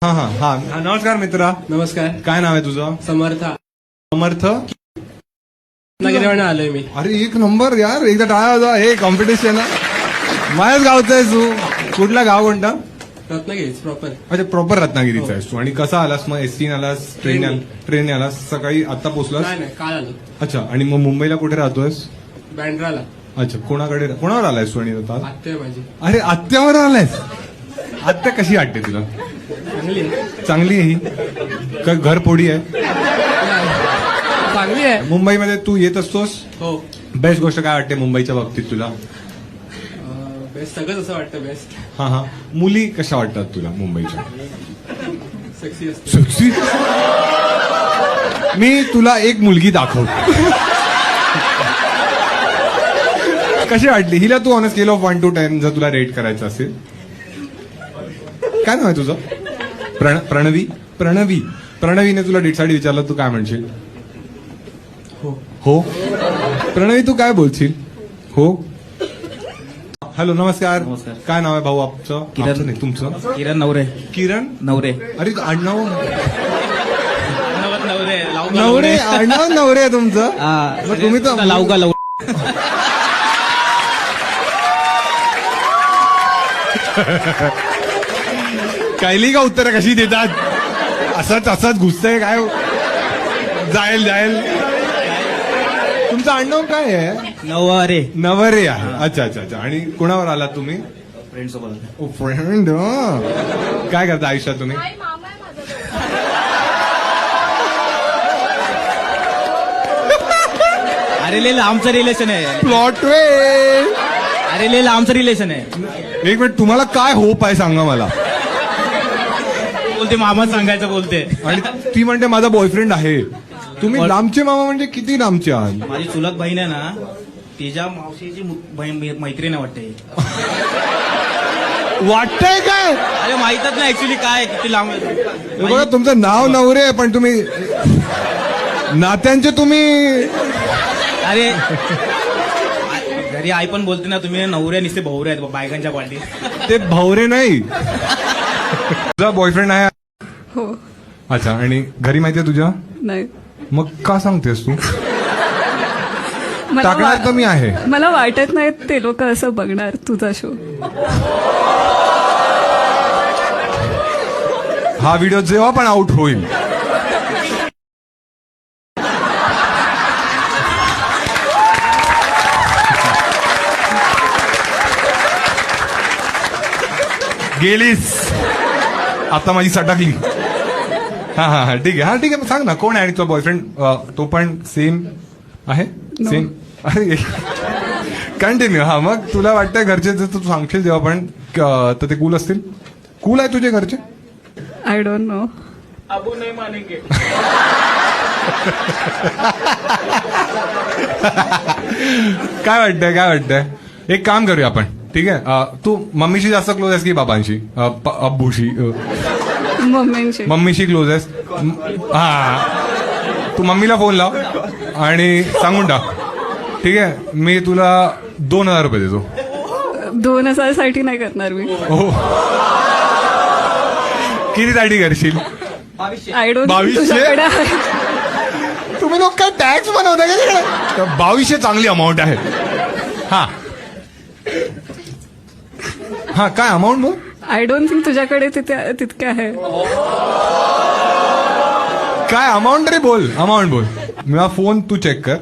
हा हा हा हा, नमस्कार मित्रा. नमस्कार. काय नाव आहे तुझं? समर्थ समर्थ. रत्नागिरीवरून आलोय मी. अरे एक नंबर यार, एकदा टाळा वाजवा. हे कॉम्पिटिशन माझ्याच गावचं आहेस तू. कुठला गाव कोणता? रत्नागिरीच प्रॉपर. अच्छा, प्रॉपर रत्नागिरीचा आहेस तू. आणि कसा आलास मग? एसटी आलास, ट्रेन आलास? सकाळी आता पोहोचलास? नाही काल आलो. अच्छा. आणि मग मुंबईला कुठे राहतोयस? बँड्राला. अच्छा, कोणावर आलायस तू? आणि आता आत्या माझी अरे आत्यावर आलायस? आत्या कशी वाटते तुला? चांगली आहे. चांगली आहे ही का घर पोडी आहे? चांगली आहे. मुंबईमध्ये तू येत असतोस? हो. बेस्ट गोष्ट काय वाटते मुंबईच्या बाबतीत तुला? बेस्ट सगळंच असं वाटतं बेस्ट. हा हा. मुली कशा वाटतात तुला मुंबईच्या? सेक्सी असते. सेक्सी. मी तुला एक मुलगी दाखवतो. कशी वाटली हिला? तू ऑन स्केल ऑफ 1 to 10 जर तुला रेट करायचं असेल, काय नाव आहे तुझं? प्रणवी. प्रणवी. प्रणवीने तुला डेटसाठी विचारलं, तू काय म्हणशील? हो. हो. प्रणवी तू काय बोलशील? हो. हॅलो, नमस्कार. नमस्कार. काय नाव आहे भाऊ आपचं? किरण. आपचं नाही, तुमचं? किरण नवरे. किरण नवरे. अरे आडनाव नवरे नवरे. आडनाव नवरे आहे तुमचं? मग तुम्ही तर लावू का लावू. कैली का उत्तर कशी देतात? असंच घुसतंय काय? जाईल. तुमचं आडनाव काय आहे? नवरे. नवरे आहे. अच्छा. आणि कुणावर आलात तुम्ही? फ्रेंड सोबत. ओ फ्रेंड. काय करता आयुष्यात तुम्ही? अरे लय लांबचं रिलेशन आहे. प्लॉट वे. अरे लय लांबचं रिलेशन आहे. एक मिनिट, तुम्हाला काय होप आहे सांगा मला. बोलते मामा सांगायचं बोलते. आणि ती म्हणते माझा बॉयफ्रेंड आहे. तुम्ही लांबचे मामा म्हणजे किती लांबचे आहात? माझी चुलत बहीण आहे ना, तिच्या मावशीची मैत्रीण आहे वाटते. वाटतंय काय? अरे माहीतच नाही ऍक्च्युली काय किती लांब आहे. हे बघा, तुमचं नाव नवरे आहे पण तुम्ही नात्यांचे तुम्ही. अरे घरी आई पण बोलते ना, तुम्ही नवऱ्या निस्ते भावरे आहेत बायकांच्या पाठी. ते भवरे नाही. तुझा बॉयफ्रेंड आहे? हो. अच्छा. आणि घरी माहितीये तुझ्या? नाही. मग का सांगतेस तू? मला टाकणार तर मी आहे. मला वाटत नाही ते लोक असं बघणार तुझा शो. हा व्हिडिओ जेव्हा पण आउट होईल, गेलीस आता माझी सटकली. हा ठीक आहे. मग सांग ना कोण आहे? आणि तो बॉयफ्रेंड तो पण सेम आहे? सेम. अरे कंटिन्यू. हा, मग तुला वाटतंय घरचे जर तू सांगशील जेव्हा पण तर ते कूल असतील? कूल आहे तुझे घरचे? I don't know. अबू नाही मानेंगे. काय वाटतंय? एक काम करूया आपण, ठीक आहे? तू मम्मीशी जास्त क्लोज आहेस की बाबांशी? अब्बूशी? मम्मीशी क्लोज आहेस? हा, तू मम्मीला फोन लाव आणि सांगून टाक, ठीक आहे? मी तुला 2,000 रुपये देतो. 2,000 साठी नाही करणार मी. हो. किती साठी करशील? I don't. 2200? तुम्ही लोक काय टॅक्स बनवता का? 2200 चांगली अमाऊंट आहे. हा काय अमाऊंट बोल? आय डोंट थिंक तुझ्याकडे तितके आहे. काय अमाऊंट रे? बोल अमाऊंट बोल. माझा फोन तू चेक कर,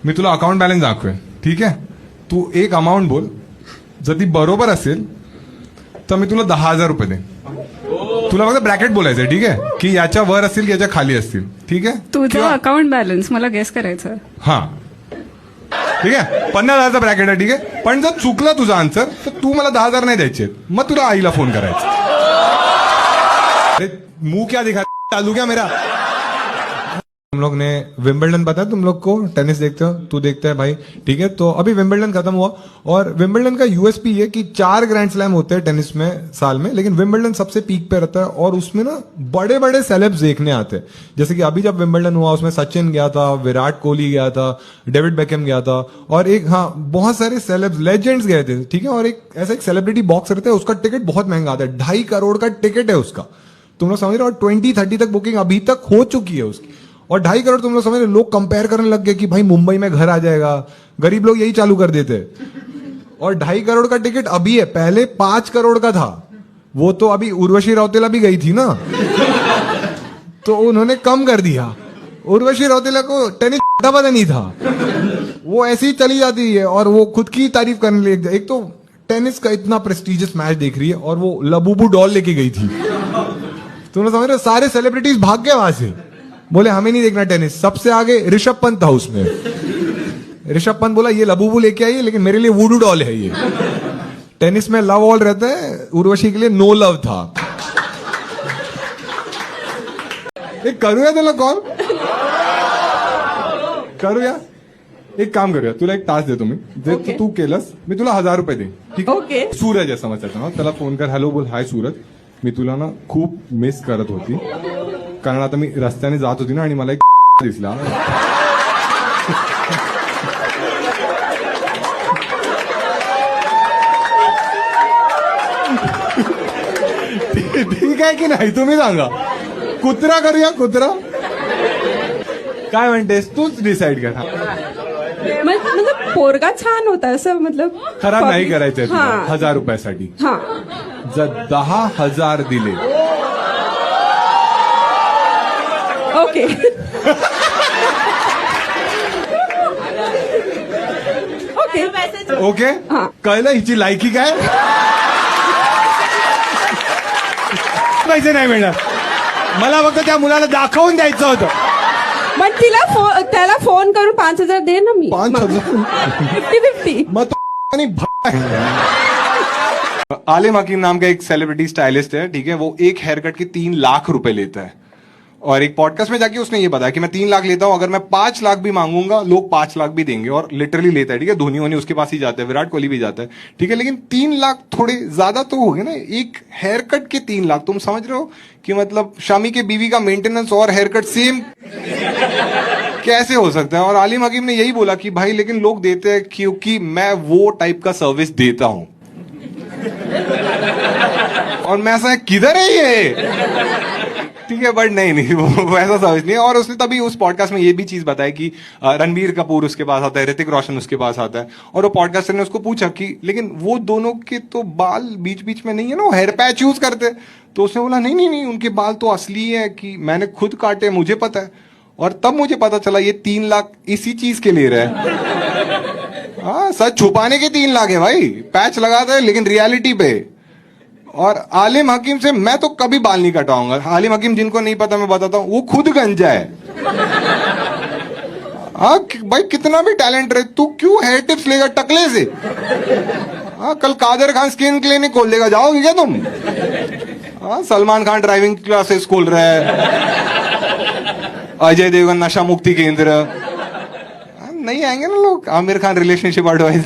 मी तुला अकाउंट बॅलन्स दाखवेन, ठीक आहे? तू एक अमाऊंट बोल, जर ती बरोबर असेल तर मी तुला 10,000 रुपये देईन. तुला फक्त ब्रॅकेट बोलायचंय, ठीक आहे? की याच्या वर असतील की याच्या खाली असतील, ठीक आहे? तुझं अकाउंट बॅलन्स मला गेस करायचं. हा ठीक आहे. 50,000चा ब्रॅकेट आहे, ठीक आहे? पण जर चुकला तुझा आन्सर तर तू मला 10,000 नाही द्यायचे, मग तुला आईला फोन करायचा. अरे मुंह क्या दिखा, चालू क्या मेरा? हम लोग ने विंबलडन, पता है तुम लोग को? टेनिस देखते हो, तू देखता है भाई, ठीक है? तो अभी विंबलडन खत्म हुआ और विंबलडन का यूएसपी ये कि 4 ग्रैंड स्लैम होते हैं टेनिस में साल में, लेकिन विंबलडन सबसे पीक पे रहता है और उसमें ना बड़े बड़े सेलेब्स देखने आते हैं. जैसे कि अभी जब विंबलडन हुआ उसमें सचिन गया था, विराट कोहली गया था, डेविड बेकहम गया था और एक बहुत सारे सेलेब्स लेजेंड्स गए थे, ठीक है? और एक ऐसा एक सेलिब्रिटी बॉक्स रहता है, उसका टिकट बहुत महंगा आता है, 2.5 करोड़ का टिकट है उसका, तुम लोग समझ रहे हो, और 2030 तक बुकिंग अभी तक हो चुकी है उसकी, और 2.5 करोड़ तुम लोग समझ रहे हो, लोग कंपेयर करने लग गए कि भाई मुंबई में घर आ जाएगा, गरीब लोग यही चालू कर देते हैं। और 2.5 करोड़ का टिकट अभी है, पहले 5 करोड़ का था, वो तो अभी उर्वशी रौतेला भी गई थी ना, तो उन्होंने कम कर दिया। उर्वशी रौतेला को टेनिस पता नहीं था, वो ऐसी ही चली जाती है और वो खुद की तारीफ करने लग, एक तो टेनिस का इतना प्रेस्टिजियस मैच देख रही है और वो लबूबू डॉल लेके गई थी। तुमने समझ रहे हो, सारे सेलिब्रिटीज भाग गए वहां से, बोले हमें नहीं देखना टेनिस। सबसे आगे ऋषभ पंत था उसमें। ऋषभ पंत बोला ये लबूबू लेके आई है, लेकिन मेरे लिए वुडू डॉल है ये। टेनिस में लव ऑल रहता है, उर्वशी के लिए नो लव था। एक करूया त्याला कॉल, करूया, एक काम करूया, तुला एक तास देतो मी, जे Okay. तू केलंस मी तुला 1000 रुपये दे, ठीक आहे? Okay. सूरज आहे समजतं ना, त्याला फोन कर, हॅलो बोल, हाय सूरज, मी तुला ना खूप मिस करत होती, कारण आता मी रस्त्याने जात होती ना आणि मला एक दिसला। ठीक आहे की नाही तुम्ही सांगा, कुत्रा करूया, कुत्रा काय म्हणतेस, तूच डिसाईड कर। मतलब पोरगा छान होता असं, मतलब खराब नाही करायचंय तुला, हाँ. 1000 रुपयासाठी हाँ. जर 10,000 दिले, ओके. ओके. ओके, हा. कळलं हिची लायकी काय? पैसे नाही मिळणार, मला फक्त त्या मुलाला दाखवून द्यायचं होतं। मग त्याला फोन करून 5,000 दे ना मी. 5,000 50-50. मग तो आणि आलिम हकीम नाम का एक सेलिब्रिटी स्टाइलिस्ट है, ठीक है, वो एक हेयर कट के 3 लाख रुपए लेता है, और एक पॉडकास्ट में जाके उसने ये बताया कि मैं 3 लाख लेता हूं, अगर मैं 5 लाख भी मांगूंगा लोग 5 लाख भी देंगे, और लिटरली लेता है, ठीक है। धोनी वोनी उसके पास ही जाता है, विराट कोहली भी जाता है, ठीक है, लेकिन 3 लाख थोड़े ज्यादा तो हो गए ना, एक हेयर कट के 3 लाख। तुम समझ रहे हो कि मतलब शामी के बीवी का मेंटेनेंस और हेयर कट सेम कैसे हो सकता है? और आलिम हकीम ने यही बोला कि भाई लेकिन लोग देते हैं क्योंकि मैं वो टाइप का सर्विस देता हूं, और मैं ऐसा किधर है ये, ठीक है, बट नहीं वो ऐसा सर्विस नहीं है। और उसने तभी उस पॉडकास्ट में ये भी चीज बताई कि रणबीर कपूर उसके पास आता है, ऋतिक रोशन उसके पास आता है, और वो पॉडकास्टर ने उसको पूछा कि लेकिन वो दोनों के तो बाल बीच बीच में नहीं है ना, वो हेयर पैच यूज करते, तो उसने बोला नहीं उनके बाल तो असली है, कि मैंने खुद काटे, मुझे पता है। और तब मुझे पता चला ये 3 लाख इसी चीज के ले रहे हैं। हाँ, सच छुपाने के 3 लाख है भाई, पैच लगाता है लेकिन रियलिटी पे। और आलिम हकीम से मैं तो कभी बाल नहीं कटवाऊंगा। आलिम हकीम जिनको नहीं पता मैं बताता हूं, वो खुद गंजा है। हाँ भाई, कितना भी टैलेंट रहे, तू क्यों हेयर टिप्स लेगा टकले से? हाँ, कल कादर खान स्किन क्लिनिक खोल देगा, जाओगे क्या तुम? हाँ, सलमान खान ड्राइविंग क्लासेस खोल रहा है, अजय देवगन नशा मुक्ति केंद्र। नहीं आएंगे ना लोग, आमिर खान रिलेशनशिप एडवाइस।